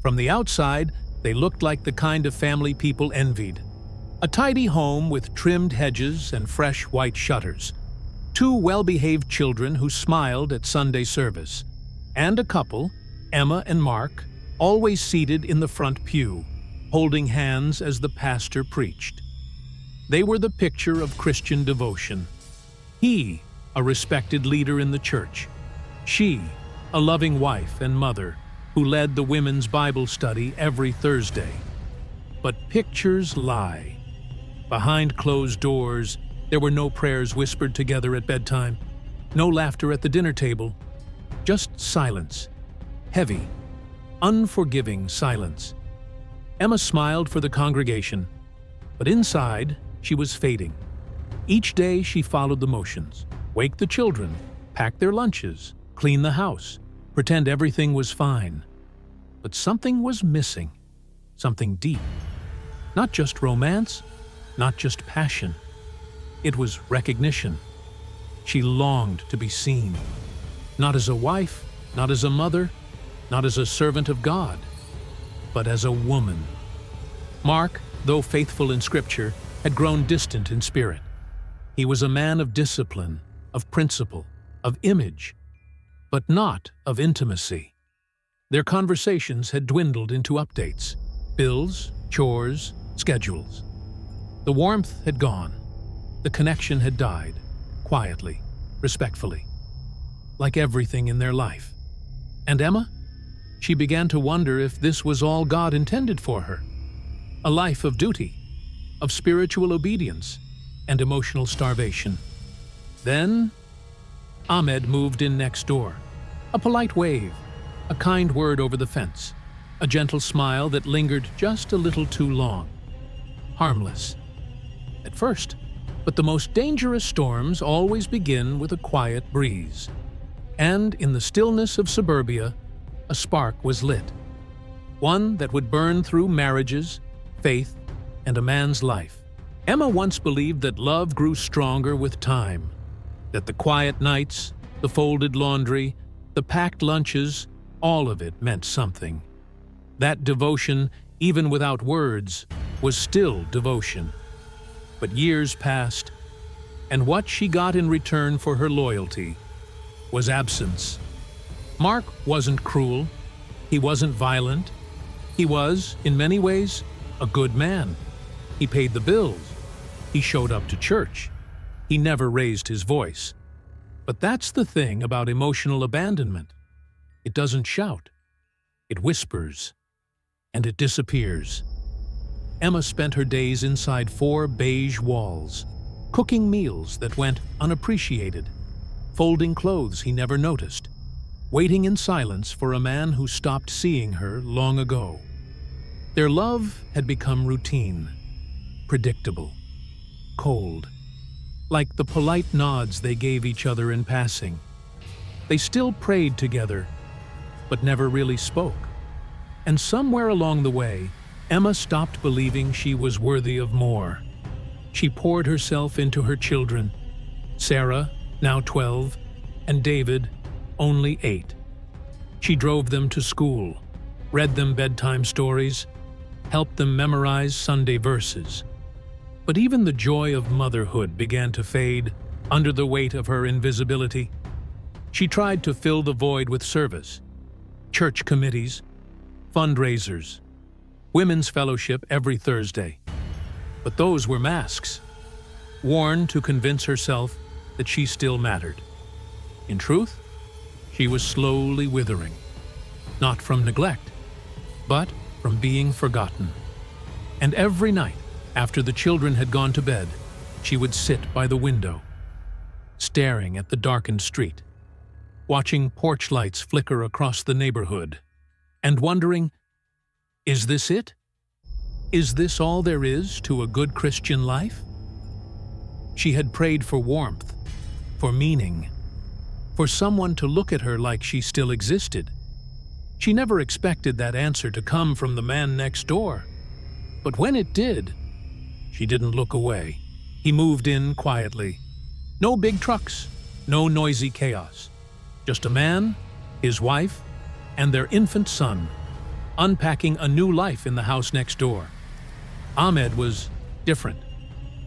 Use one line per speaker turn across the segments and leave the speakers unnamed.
From the outside, they looked like the kind of family people envied. A tidy home with trimmed hedges and fresh white shutters. 2 well-behaved children who smiled at Sunday service. And a couple, Emma and Mark, always seated in the front pew, holding hands as the pastor preached. They were the picture of Christian devotion. He, a respected leader in the church. She, a loving wife and mother who led the women's Bible study every Thursday. But pictures lie. Behind closed doors, there were no prayers whispered together at bedtime, no laughter at the dinner table, just silence. Heavy, unforgiving silence. Emma smiled for the congregation, but inside, she was fading. Each day she followed the motions. Wake the children, pack their lunches, clean the house, pretend everything was fine. But something was missing, something deep. Not just romance, not just passion. It was recognition. She longed to be seen. Not as a wife, not as a mother, not as a servant of God, but as a woman. Mark, though faithful in Scripture, had grown distant in spirit. He was a man of discipline, of principle, of image, but not of intimacy. Their conversations had dwindled into updates, bills, chores, schedules. The warmth had gone. The connection had died, quietly, respectfully, like everything in their life. And Emma? She began to wonder if this was all God intended for her. A life of duty, of spiritual obedience, and emotional starvation. Then, Ahmed moved in next door. A polite wave, a kind word over the fence, a gentle smile that lingered just a little too long. Harmless. At first, but the most dangerous storms always begin with a quiet breeze. And in the stillness of suburbia, a spark was lit. One that would burn through marriages, faith, and a man's life. Emma once believed that love grew stronger with time, that the quiet nights, the folded laundry, the packed lunches, all of it meant something. That devotion, even without words, was still devotion. But years passed, and what she got in return for her loyalty was absence. Mark wasn't cruel. He wasn't violent. He was, in many ways, a good man. He paid the bills. He showed up to church. He never raised his voice. But that's the thing about emotional abandonment. It doesn't shout. It whispers. And it disappears. Emma spent her days inside 4 beige walls, cooking meals that went unappreciated, folding clothes he never noticed, waiting in silence for a man who stopped seeing her long ago. Their love had become routine, predictable, cold, like the polite nods they gave each other in passing. They still prayed together, but never really spoke. And somewhere along the way, Emma stopped believing she was worthy of more. She poured herself into her children, Sarah, now 12, and David, only 8. She drove them to school, read them bedtime stories, helped them memorize Sunday verses. But even the joy of motherhood began to fade under the weight of her invisibility. She tried to fill the void with service, church committees, fundraisers, women's fellowship every Thursday. But those were masks, worn to convince herself that she still mattered. In truth, she was slowly withering, not from neglect, but from being forgotten. And every night, after the children had gone to bed, she would sit by the window, staring at the darkened street, watching porch lights flicker across the neighborhood, and wondering, is this it? Is this all there is to a good Christian life? She had prayed for warmth, for meaning, for someone to look at her like she still existed. She never expected that answer to come from the man next door. But when it did, she didn't look away. He moved in quietly. No big trucks, no noisy chaos. Just a man, his wife, and their infant son. unpacking a new life in the house next door. Ahmed was different.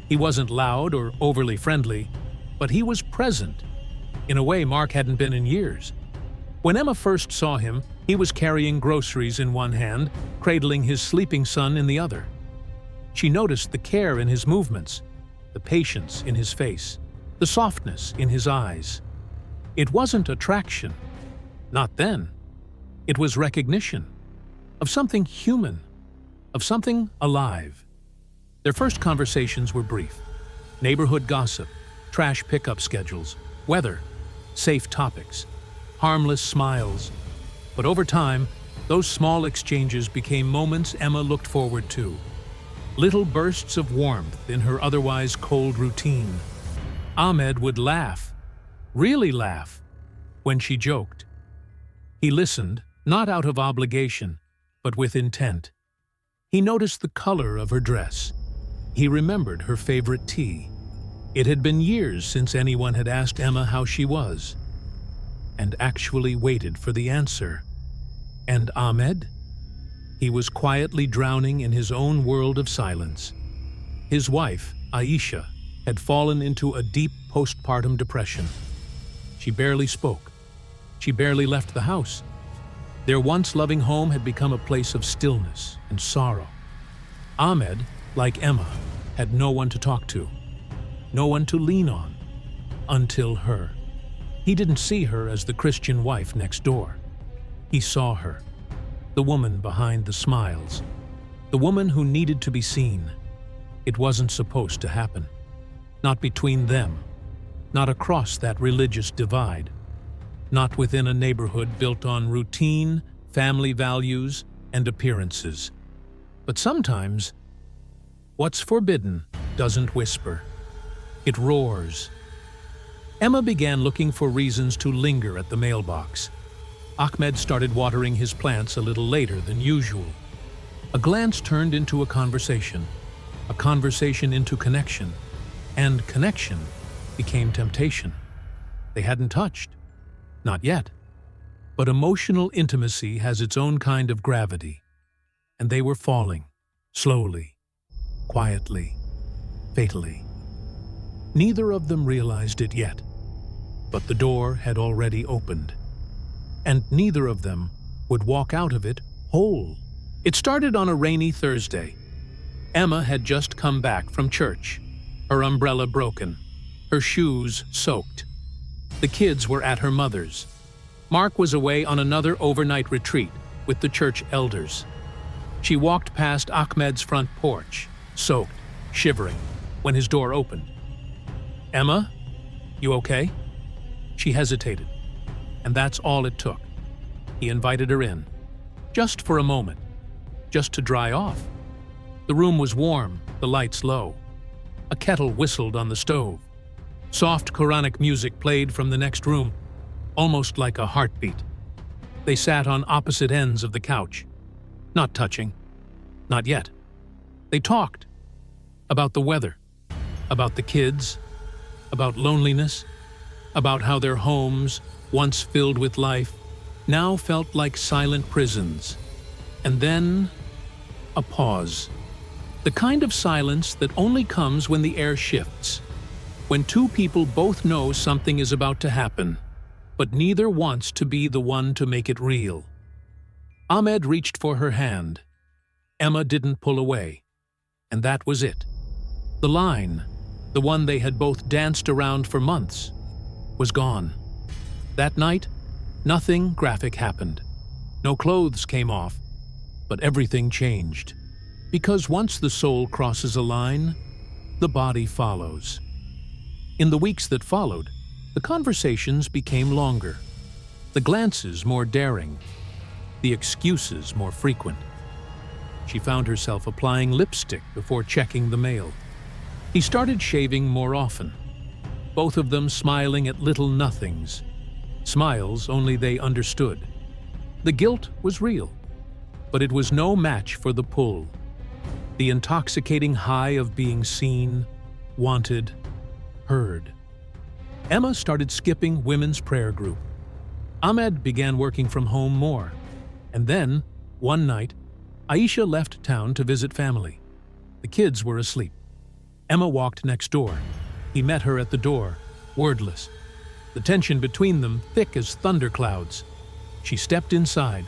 He wasn't loud or overly friendly, but he was present, in a way Mark hadn't been in years. When Emma first saw him, he was carrying groceries in one hand, cradling his sleeping son in the other. She noticed the care in his movements, the patience in his face, the softness in his eyes. It wasn't attraction. Not then. It was recognition of something human, of something alive. Their first conversations were brief. Neighborhood gossip, trash pickup schedules, weather, safe topics, harmless smiles. But over time, those small exchanges became moments Emma looked forward to. Little bursts of warmth in her otherwise cold routine. Ahmed would laugh, really laugh, when she joked. He listened, not out of obligation, but with intent. He noticed the color of her dress. He remembered her favorite tea. It had been years since anyone had asked Emma how she was, and actually waited for the answer. And Ahmed? He was quietly drowning in his own world of silence. His wife, Aisha, had fallen into a deep postpartum depression. She barely spoke. She barely left the house. Their once loving home had become a place of stillness and sorrow. Ahmed, like Emma, had no one to talk to, no one to lean on, until her. He didn't see her as the Christian wife next door. He saw her, the woman behind the smiles, the woman who needed to be seen. It wasn't supposed to happen. Not between them, not across that religious divide, not within a neighborhood built on routine, family values, and appearances. But sometimes, what's forbidden doesn't whisper. It roars. Emma began looking for reasons to linger at the mailbox. Ahmed started watering his plants a little later than usual. A glance turned into a conversation into connection, and connection became temptation. They hadn't touched. Not yet. But emotional intimacy has its own kind of gravity, and they were falling, slowly, quietly, fatally. Neither of them realized it yet, but the door had already opened, and neither of them would walk out of it whole. It started on a rainy Thursday. Emma had just come back from church, her umbrella broken, her shoes soaked. The kids were at her mother's. Mark was away on another overnight retreat with the church elders. She walked past Ahmed's front porch, soaked, shivering, when his door opened. "Emma, you okay?" She hesitated, and that's all it took. He invited her in, just for a moment, just to dry off. The room was warm, the lights low. A kettle whistled on the stove. Soft Quranic music played from the next room, almost like a heartbeat. They sat on opposite ends of the couch, not touching, not yet. They talked about the weather, about the kids, about loneliness, about how their homes, once filled with life, now felt like silent prisons. And then, a pause. The kind of silence that only comes when the air shifts. When two people both know something is about to happen, but neither wants to be the one to make it real. Ahmed reached for her hand. Emma didn't pull away. And that was it. The line, the one they had both danced around for months, was gone. That night, nothing graphic happened. No clothes came off, but everything changed. Because once the soul crosses a line, the body follows. In the weeks that followed, the conversations became longer, the glances more daring, the excuses more frequent. She found herself applying lipstick before checking the mail. He started shaving more often, both of them smiling at little nothings, smiles only they understood. The guilt was real, but it was no match for the pull, the intoxicating high of being seen, wanted, heard. Emma started skipping women's prayer group. Ahmed began working from home more, and then One night, Aisha left town to visit family. The kids were asleep. Emma walked next door. He met her at the door, wordless. The tension between them thick as thunderclouds. She stepped inside,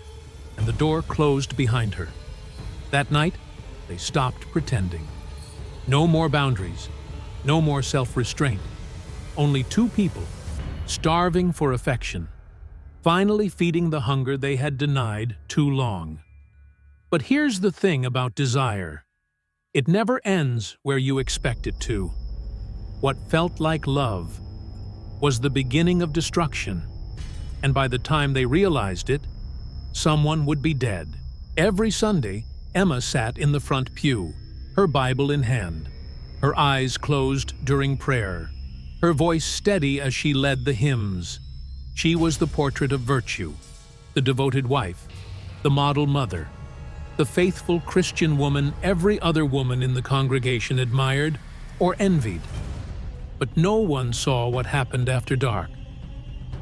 and the door closed behind her. That night, they stopped pretending. No more boundaries, no more self-restraint. Only two people, starving for affection, finally feeding the hunger they had denied too long. But here's the thing about desire. It never ends where you expect it to. What felt like love was the beginning of destruction, and by the time they realized it, someone would be dead. Every Sunday, Emma sat in the front pew, her Bible in hand, her eyes closed during prayer, her voice steady as she led the hymns. She was the portrait of virtue, the devoted wife, the model mother, the faithful Christian woman every other woman in the congregation admired or envied. But no one saw what happened after dark,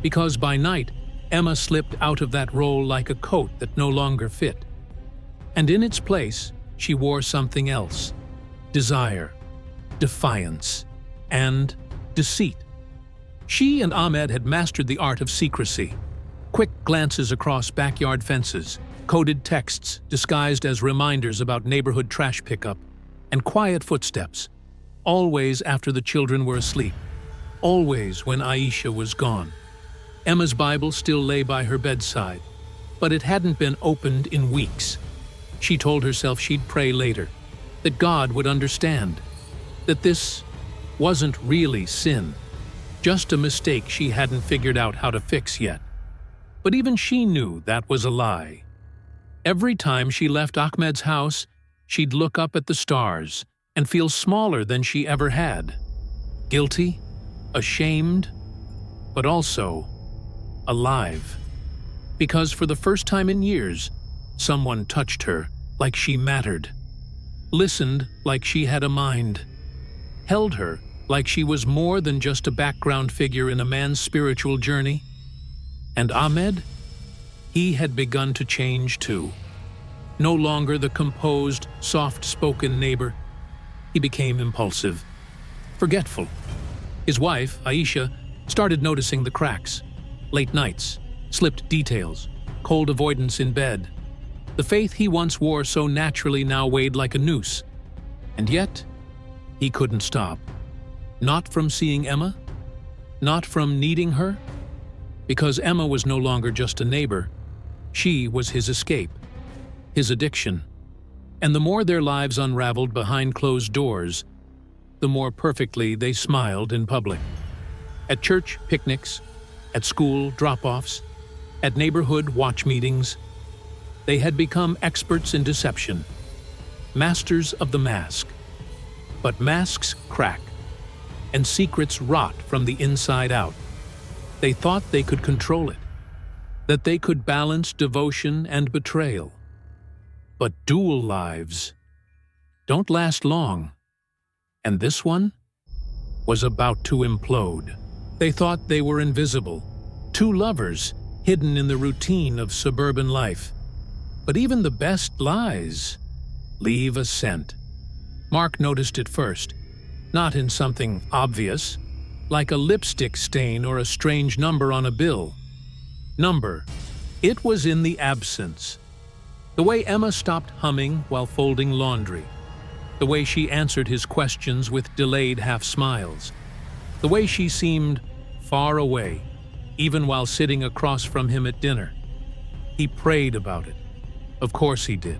because by night, Emma slipped out of that role like a coat that no longer fit. And in its place, she wore something else: desire, defiance, and deceit. She and Ahmed had mastered the art of secrecy. Quick glances across backyard fences, coded texts disguised as reminders about neighborhood trash pickup, and quiet footsteps, always after the children were asleep, always when Aisha was gone. Emma's Bible still lay by her bedside, but it hadn't been opened in weeks. She told herself she'd pray later, that God would understand, that this wasn't really sin, just a mistake she hadn't figured out how to fix yet. But even she knew that was a lie. Every time she left Ahmed's house, she'd look up at the stars and feel smaller than she ever had. Guilty, ashamed, but also alive. Because for the first time in years, someone touched her like she mattered, listened like she had a mind, held her like she was more than just a background figure in a man's spiritual journey. And Ahmed? He had begun to change too. No longer the composed, soft-spoken neighbor. He became impulsive, forgetful. His wife, Aisha, started noticing the cracks, late nights, slipped details, cold avoidance in bed. The faith he once wore so naturally now weighed like a noose. And yet, he couldn't stop. Not from seeing Emma, not from needing her, because Emma was no longer just a neighbor. She was his escape, his addiction. And the more their lives unraveled behind closed doors, the more perfectly they smiled in public. At church picnics, at school drop-offs, at neighborhood watch meetings, they had become experts in deception, masters of the mask. But masks crack, and secrets rot from the inside out. They thought they could control it, that they could balance devotion and betrayal. But dual lives don't last long, and this one was about to implode. They thought they were invisible, two lovers hidden in the routine of suburban life. But even the best lies leave a scent. Mark noticed it first, not in something obvious, like a lipstick stain or a strange number on a bill. Number, it was in the absence. The way Emma stopped humming while folding laundry. The way she answered his questions with delayed half-smiles. The way she seemed far away, even while sitting across from him at dinner. He prayed about it. Of course he did.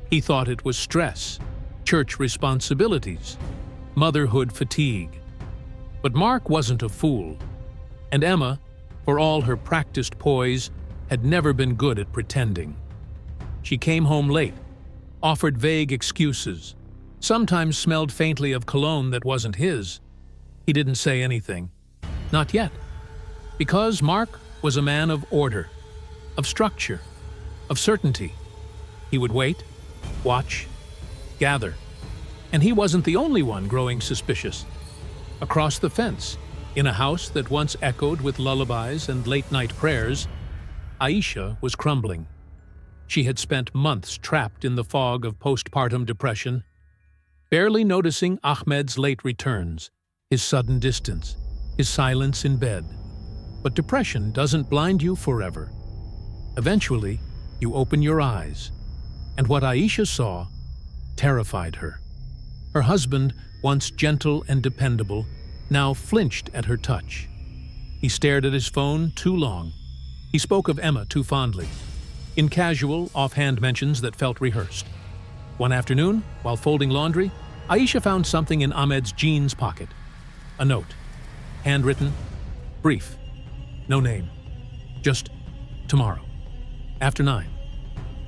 He thought it was stress, church responsibilities, motherhood fatigue. But Mark wasn't a fool, and Emma, for all her practiced poise, had never been good at pretending. She came home late, offered vague excuses, sometimes smelled faintly of cologne that wasn't his. He didn't say anything. Not yet. Because Mark was a man of order, of structure, of certainty. He would wait, watch, gather. And he wasn't the only one growing suspicious. Across the fence, in a house that once echoed with lullabies and late-night prayers, Aisha was crumbling. She had spent months trapped in the fog of postpartum depression, barely noticing Ahmed's late returns, his sudden distance, his silence in bed. But depression doesn't blind you forever. Eventually, you open your eyes, and what Aisha saw terrified her. Her husband, once gentle and dependable, now flinched at her touch. He stared at his phone too long. He spoke of Emma too fondly, in casual, offhand mentions that felt rehearsed. One afternoon, while folding laundry, Aisha found something in Ahmed's jeans pocket. A note. Handwritten, brief, no name. Just tomorrow, after 9.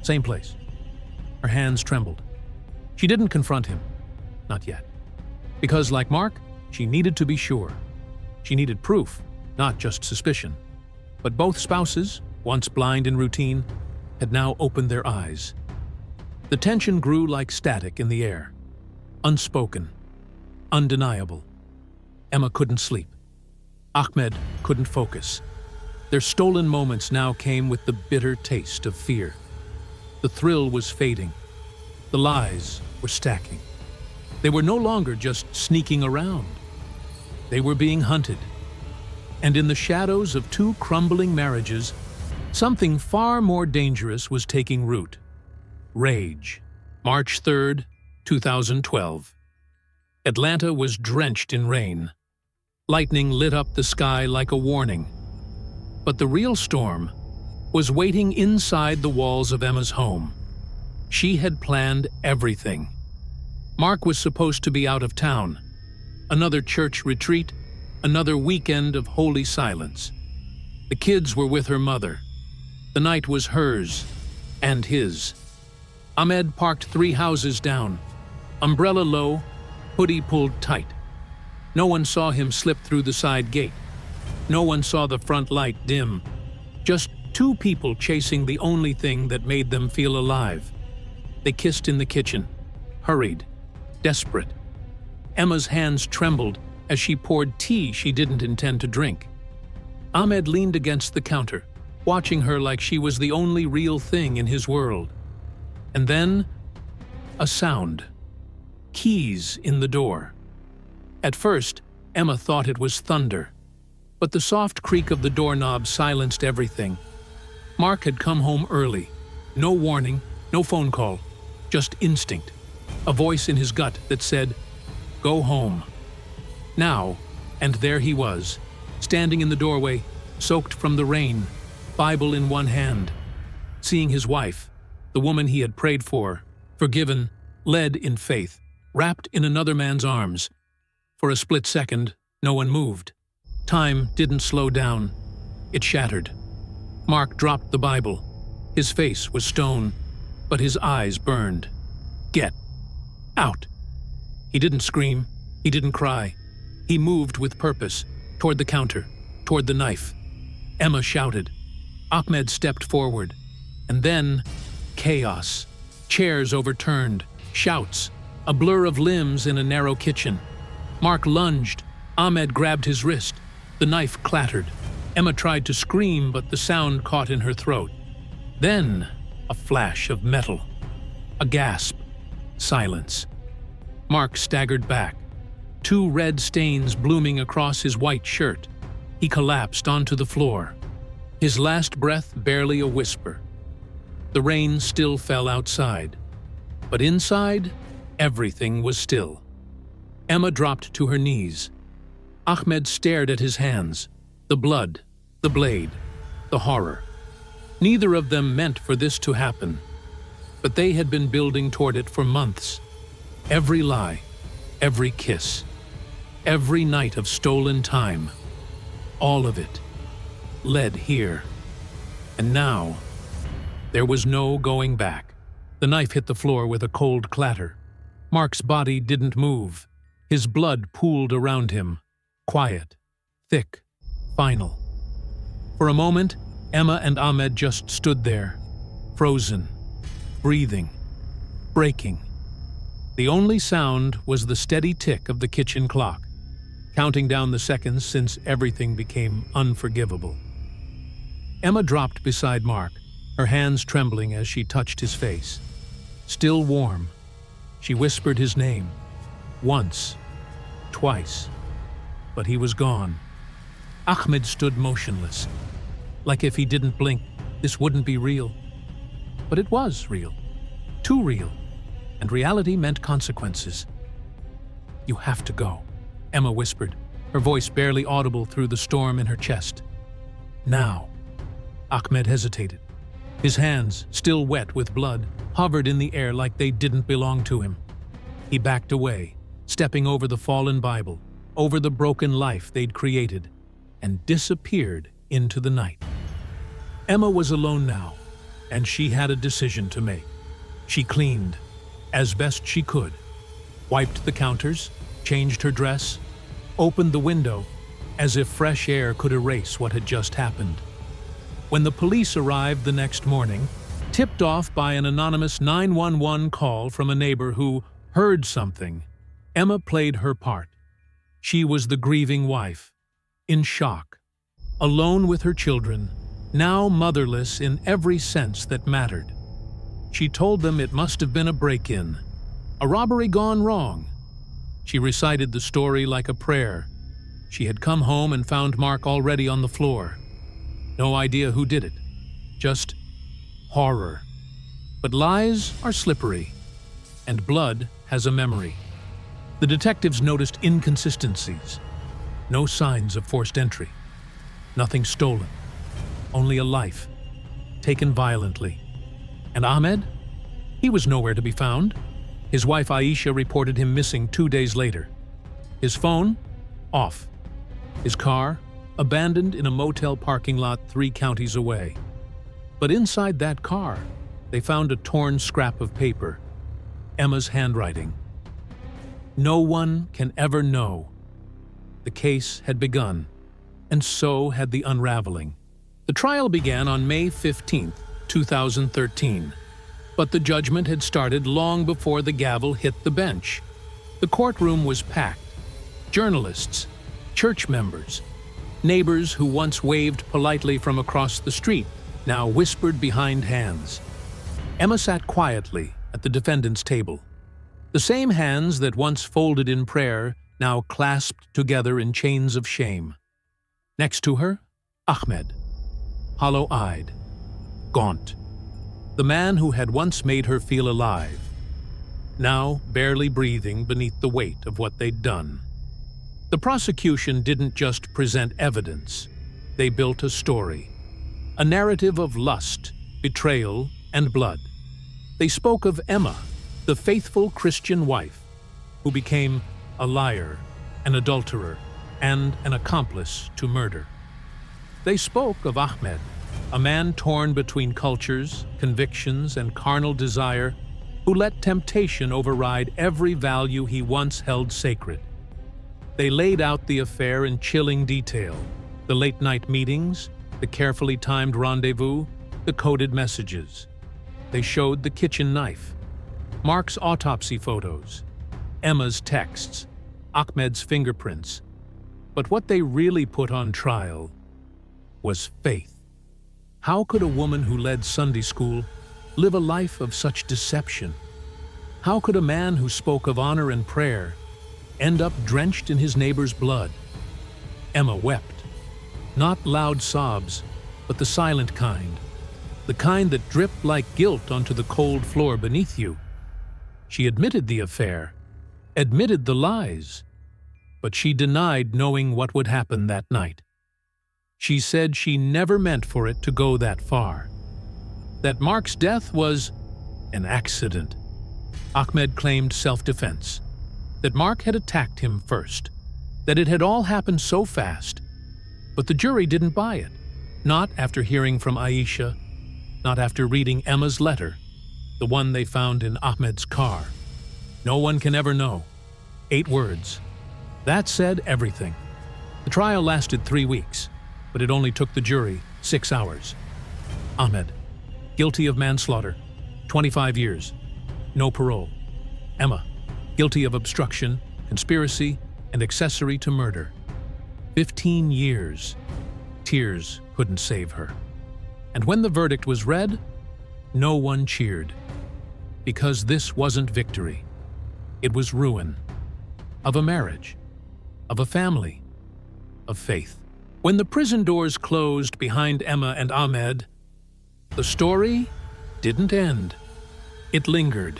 Same place. Her hands trembled. She didn't confront him. Not yet. Because, like Mark, she needed to be sure. She needed proof, not just suspicion. But both spouses, once blind in routine, had now opened their eyes. The tension grew like static in the air. Unspoken. Undeniable. Emma couldn't sleep. Ahmed couldn't focus. Their stolen moments now came with the bitter taste of fear. The thrill was fading. The lies were stacking. They were no longer just sneaking around. They were being hunted. And in the shadows of 2 crumbling marriages, something far more dangerous was taking root. Rage. March 3rd, 2012. Atlanta was drenched in rain. Lightning lit up the sky like a warning. But the real storm was waiting inside the walls of Emma's home. She had planned everything. Mark was supposed to be out of town. Another church retreat, another weekend of holy silence. The kids were with her mother. The night was hers and his. Ahmed parked 3 houses down, umbrella low, hoodie pulled tight. No one saw him slip through the side gate. No one saw the front light dim. Just 2 people chasing the only thing that made them feel alive. They kissed in the kitchen, hurried, desperate. Emma's hands trembled as she poured tea she didn't intend to drink. Ahmed leaned against the counter, watching her like she was the only real thing in his world. And then, a sound. Keys in the door. At first, Emma thought it was thunder, but the soft creak of the doorknob silenced everything. Mark had come home early. No warning, no phone call, just instinct. A voice in his gut that said, "Go home." Now, and there he was, standing in the doorway, soaked from the rain, Bible in one hand, seeing his wife, the woman he had prayed for, forgiven, led in faith, wrapped in another man's arms. For a split second, no one moved. Time didn't slow down. It shattered. Mark dropped the Bible. His face was stone, but his eyes burned. "Get out!" He didn't scream. He didn't cry. He moved with purpose, toward the counter, toward the knife. Emma shouted. Ahmed stepped forward. And then, chaos. Chairs overturned, shouts, a blur of limbs in a narrow kitchen. Mark lunged. Ahmed grabbed his wrist. The knife clattered. Emma tried to scream, but the sound caught in her throat. Then, a flash of metal. A gasp. Silence. Mark staggered back. 2 red stains blooming across his white shirt. He collapsed onto the floor. His last breath barely a whisper. The rain still fell outside. But inside, everything was still. Emma dropped to her knees. Ahmed stared at his hands. The blood, the blade, the horror. Neither of them meant for this to happen. But they had been building toward it for months. Every lie, every kiss, every night of stolen time, all of it led here. And now, there was no going back. The knife hit the floor with a cold clatter. Mark's body didn't move. His blood pooled around him. Quiet, thick, final. For a moment, Emma and Ahmed just stood there, frozen, breathing, breaking. The only sound was the steady tick of the kitchen clock, counting down the seconds since everything became unforgivable. Emma dropped beside Mark, her hands trembling as she touched his face. Still warm, she whispered his name. Once, twice, but he was gone. Ahmed stood motionless, like if he didn't blink, this wouldn't be real. But it was real, too real, and reality meant consequences. "You have to go," Emma whispered, her voice barely audible through the storm in her chest. "Now." Ahmed hesitated. His hands, still wet with blood, hovered in the air like they didn't belong to him. He backed away, stepping over the fallen Bible, over the broken life they'd created, and disappeared into the night. Emma was alone now, and she had a decision to make. She cleaned, as best she could, wiped the counters, changed her dress, opened the window, as if fresh air could erase what had just happened. When the police arrived the next morning, tipped off by an anonymous 911 call from a neighbor who heard something, Emma played her part. She was the grieving wife, in shock, alone with her children, now motherless in every sense that mattered. She told them it must have been a break-in, a robbery gone wrong. She recited the story like a prayer. She had come home and found Mark already on the floor. No idea who did it, just horror. But lies are slippery, and blood has a memory. The detectives noticed inconsistencies. No signs of forced entry. Nothing stolen. Only a life, taken violently. And Ahmed? He was nowhere to be found. His wife Aisha reported him missing 2 days later. His phone? Off. His car? Abandoned in a motel parking lot 3 counties away. But inside that car, they found a torn scrap of paper. Emma's handwriting. No one can ever know. The case had begun, and so had the unraveling. The trial began on May 15, 2013, but the judgment had started long before the gavel hit the bench. The courtroom was packed. Journalists, church members, neighbors who once waved politely from across the street now whispered behind hands. Emma sat quietly at the defendant's table. The same hands that once folded in prayer now clasped together in chains of shame. Next to her, Ahmed, hollow-eyed, gaunt. The man who had once made her feel alive, now barely breathing beneath the weight of what they'd done. The prosecution didn't just present evidence. They built a story, a narrative of lust, betrayal, and blood. They spoke of Emma, the faithful Christian wife, who became a liar, an adulterer, and an accomplice to murder. They spoke of Ahmed, a man torn between cultures, convictions, and carnal desire, who let temptation override every value he once held sacred. They laid out the affair in chilling detail: the late-night meetings, the carefully timed rendezvous, the coded messages. They showed the kitchen knife, Mark's autopsy photos, Emma's texts, Ahmed's fingerprints. But what they really put on trial was faith. How could a woman who led Sunday school live a life of such deception? How could a man who spoke of honor and prayer end up drenched in his neighbor's blood? Emma wept. Not loud sobs, but the silent kind. The kind that dripped like guilt onto the cold floor beneath you. She admitted the affair, admitted the lies, but she denied knowing what would happen that night. She said she never meant for it to go that far. That Mark's death was an accident. Ahmed claimed self-defense. That Mark had attacked him first. That it had all happened so fast. But the jury didn't buy it. Not after hearing from Aisha. Not after reading Emma's letter, the one they found in Ahmed's car. No one can ever know. 8 words. That said everything. The trial lasted 3 weeks, but it only took the jury 6 hours. Ahmed, guilty of manslaughter, 25 years, no parole. Emma, guilty of obstruction, conspiracy, and accessory to murder. 15 years. Tears couldn't save her. And when the verdict was read, no one cheered. Because this wasn't victory. It was ruin. Of a marriage. Of a family. Of faith. When the prison doors closed behind Emma and Ahmed, the story didn't end. It lingered.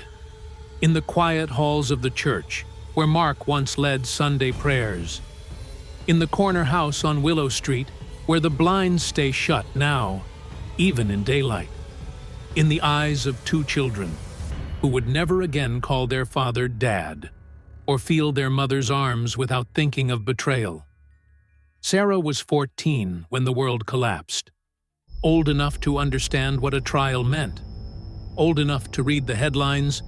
In the quiet halls of the church, where Mark once led Sunday prayers. In the corner house on Willow Street, where the blinds stay shut now, even in daylight. In the eyes of two children, who would never again call their father Dad, or feel their mother's arms without thinking of betrayal. Sarah was 14 when the world collapsed. Old enough to understand what a trial meant. Old enough to read the headlines,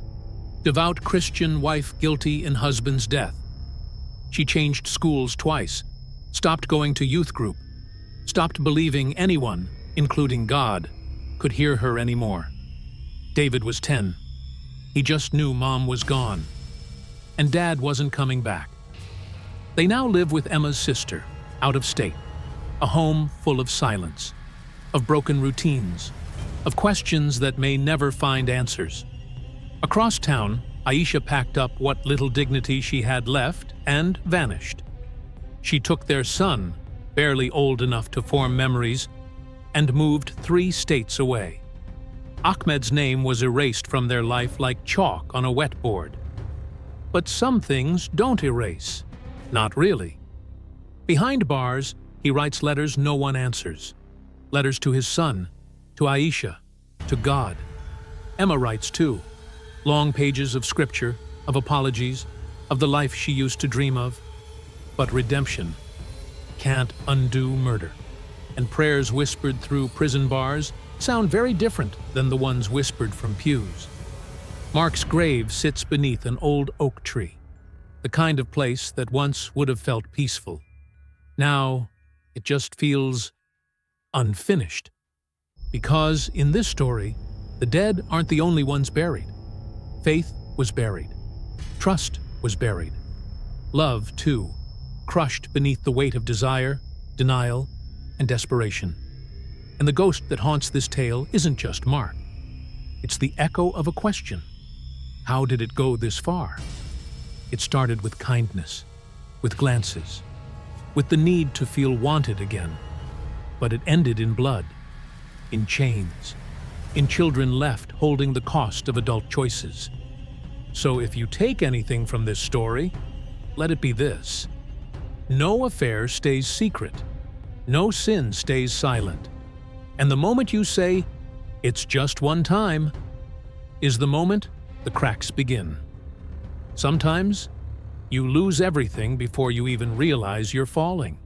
"Devout Christian wife guilty in husband's death." She changed schools twice, stopped going to youth group, stopped believing anyone, including God, could hear her anymore. David was 10. He just knew Mom was gone. And Dad wasn't coming back. They now live with Emma's sister, out of state. A home full of silence, of broken routines, of questions that may never find answers. Across town, Aisha packed up what little dignity she had left and vanished. She took their son, barely old enough to form memories, and moved 3 states away. Ahmed's name was erased from their life like chalk on a wetboard. But some things don't erase. Not really. Behind bars, he writes letters no one answers. Letters to his son, to Aisha, to God. Emma writes too. Long pages of scripture, of apologies, of the life she used to dream of. But redemption can't undo murder. And prayers whispered through prison bars sound very different than the ones whispered from pews. Mark's grave sits beneath an old oak tree, the kind of place that once would have felt peaceful. Now, it just feels unfinished. Because in this story, the dead aren't the only ones buried. Faith was buried. Trust was buried. Love, too, crushed beneath the weight of desire, denial, and desperation. And the ghost that haunts this tale isn't just Mark. It's the echo of a question. How did it go this far? It started with kindness, with glances, with the need to feel wanted again. But it ended in blood, in chains, in children left holding the cost of adult choices. So if you take anything from this story, let it be this. No affair stays secret. No sin stays silent. And the moment you say, "It's just one time," is the moment the cracks begin. Sometimes, you lose everything before you even realize you're falling.